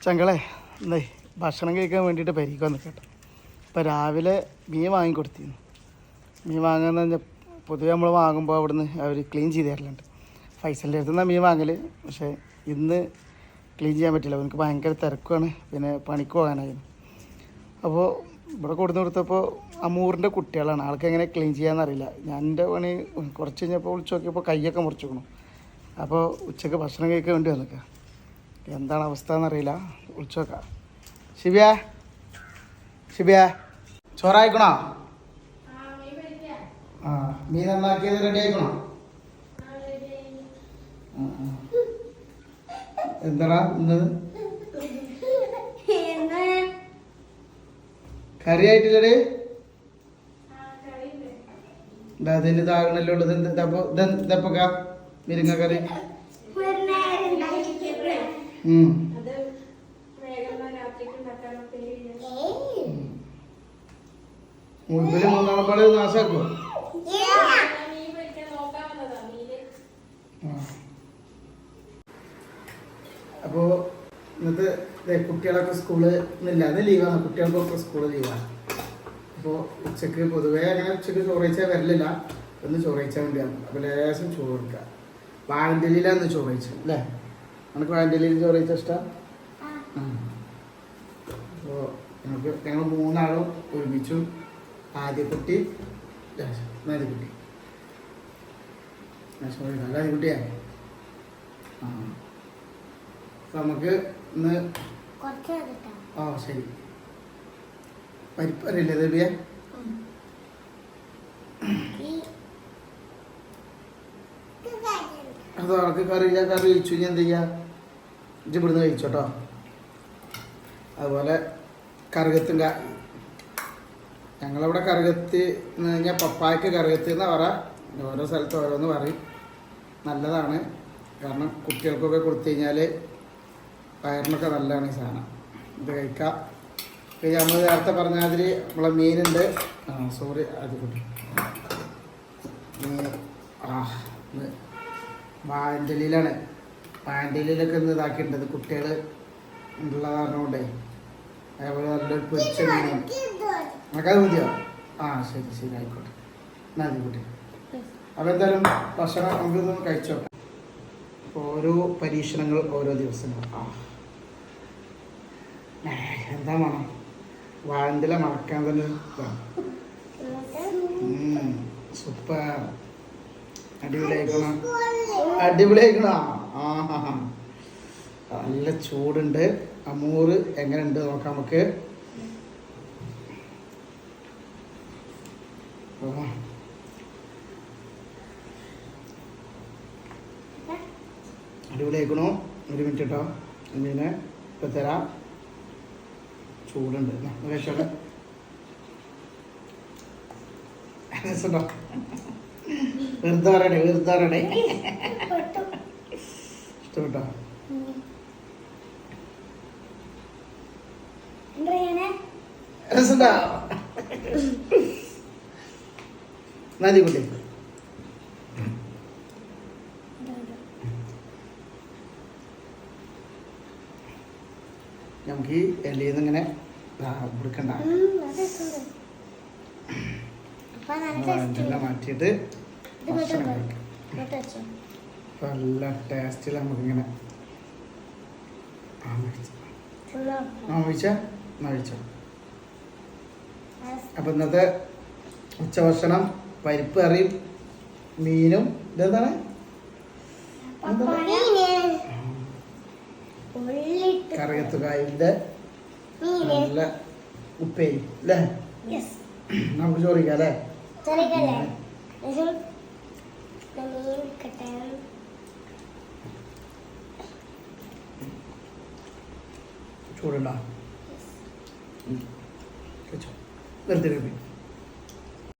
ചങ്കളെ എന്താ ഭക്ഷണം കഴിക്കാൻ വേണ്ടിയിട്ട് പരിക്കാൻ നിൽക്കട്ടെ. ഇപ്പോൾ രാവിലെ മീൻ വാങ്ങിക്കൊടുത്തിരുന്നു. മീൻ വാങ്ങുന്ന പറഞ്ഞാൽ പൊതുവെ നമ്മൾ വാങ്ങുമ്പോൾ അവിടുന്ന് അവർ ക്ലീൻ ചെയ്ത് തരലുണ്ട്. ഫൈസലിൻ്റെ അടുത്ത് നിന്നാണ് മീൻ വാങ്ങൽ. പക്ഷേ ഇന്ന് ക്ലീൻ ചെയ്യാൻ പറ്റില്ല, എനിക്ക് ഭയങ്കര തിരക്കുമാണ്, പിന്നെ പണിക്ക് പോകാനായിരുന്നു. അപ്പോൾ ഇവിടെ കൊടുത്തു കൊടുത്തപ്പോൾ അമൂറിൻ്റെ കുട്ടികളാണ്, ആൾക്ക് എങ്ങനെ ക്ലീൻ ചെയ്യാമെന്നറിയില്ല. ഞാൻ എൻ്റെ പണി കുറച്ച് കഴിഞ്ഞപ്പോൾ വിളിച്ച് നോക്കിയപ്പോൾ കൈയൊക്കെ മുറിച്ചിക്കണം. അപ്പോൾ ഉച്ചയ്ക്ക് ഭക്ഷണം കഴിക്കാൻ വേണ്ടി വന്നിക്കുക. എന്താണ് അവസ്ഥ എന്നറിയില്ല, വിളിച്ചു നോക്കാം. ഷിബിയ ഷിബിയ ചോറായിക്കണോ? ആ മീൻ നന്നാക്കിയത് റെഡി ആയിക്കണോ? എന്താടാ ഇന്ന് കറി ആയിട്ടില്ലേ? അതിന് താകണല്ലോ ഉള്ളത്. ഇതപ്പൊക്ക മിരിങ്ങ കറി. മുൻപില് മൂന്നാം പാട് നാശാക്കോ? അപ്പോൾ ഇന്നത്തെ കുട്ടികളൊക്കെ സ്കൂള് ഇന്നില്ല, അത് ലീവാണ്, കുട്ടികൾക്കൊക്കെ സ്കൂള് ലീവാണ്. അപ്പോൾ ഉച്ചക്ക് പൊതുവേ അങ്ങനെ ഉച്ചക്ക് ചോറയിച്ചാൽ വരലില്ല, ഒന്ന് ചോറയിച്ചാൽ വേണ്ടിയാണ്. അപ്പോൾ ലേശം ചോറ് കൊടുക്കുക. വാഴൻ്റെലിയിലാണ് ചോറയിച്ചു അല്ലേ? നമുക്ക് വാഴൻ്റെലിയിൽ ചോറയിച്ചാൽ ഇഷ്ടം. അപ്പോൾ ഞങ്ങൾ മൂന്നാളും ഒരുമിച്ചു. ആദ്യക്കുട്ടി നദിക്കുട്ടി നദിക്കുട്ടിയാ. ആ നമുക്ക് ഇന്ന് ശരി പരിപ്പ് അറിയില്ലേ ദേവിയ? അത് അവർക്ക് കറി കഴിച്ചു. ഇനി എന്ത് ചെയ്യുക, ഇജ്ജ് ഇവിടുന്ന് കഴിച്ചോട്ടോ. അതുപോലെ കറുകത്തും ഞങ്ങളവിടെ കറുകത്ത് എന്ന് കഴിഞ്ഞാൽ പപ്പായക്ക് കറുകത്ത് എന്നാ പറ. ഓരോ സ്ഥലത്ത് ഓരോന്ന് പറയും. നല്ലതാണ്, കാരണം കുട്ടികൾക്കൊക്കെ കൊടുത്തു കഴിഞ്ഞാൽ വയറിനൊക്കെ നല്ലതാണ് ഈ സാധനം. ഇത് കഴിക്കാം. പിന്നെ നമ്മൾ നേരത്തെ പറഞ്ഞ മാതിരി നമ്മളെ മീനുണ്ട്. സോറി അത് കൂട്ടി വാഴൻ്റെലിയിലാണ്. വാഴൻ്റെലിയിലൊക്കെ ഒന്ന് ഇതാക്കിയിട്ടുണ്ട്, കുട്ടികൾ ഉള്ള കാരണം കൊണ്ടേ. അതേപോലെ നല്ലൊരു പൊരിച്ച മീനാണ്. നമുക്കത് മതിയോ? ശരി ശരി ആയിക്കോട്ടെ. നന്ദി കുട്ടി. അപ്പോൾ എന്തായാലും ഭക്ഷണം നമുക്കിതൊന്ന് കഴിച്ചോട്ടെ. ഓരോ പരീക്ഷണങ്ങൾ ഓരോ ദിവസങ്ങളും. എന്താ വേണം, വാഴൻ്റെല മറക്കാൻ തന്നെ സൂപ്പർ. അടിപൊളിയായിക്കണോ? അടിപൊളിയായിക്കണോ? നല്ല ചൂടുണ്ട്. അമൂറ് എങ്ങനെയുണ്ട് നോക്കാം നമുക്ക്. അടിപൊളിയായിക്കണോ? ഒരു മിനിറ്റ് കേട്ടോ, എന്തിനെ ഇപ്പം തരാം. ചൂടുണ്ട്. കഴിച്ചോട്ടെ. രസമുണ്ടോ? വെറുതെ പറയണേ ഇഷ്ടപ്പെട്ടോ? രസമുണ്ടോ? നദി കുട്ടി നമുക്ക് ഈ ഇലയിൽ നിന്ന് ഇങ്ങനെ കൊടുക്കണ്ട, മാറ്റിയിട്ട് ഭക്ഷണം കഴിക്കാം. നല്ല ടേസ്റ്റിൽ നമുക്കിങ്ങനെ കഴിച്ചോ. അപ്പം ഇന്നത്തെ ഉച്ചഭക്ഷണം പരിപ്പ് കറിയും മീനും. ഇതെന്താണ്? കറിയത്തുകായൻ്റെ നല്ല ഉപ്പേരി അല്ലേ? നമുക്ക് ചോറിക്കാം അല്ലേ? ചൂടുണ്ടോ? വെറുതെ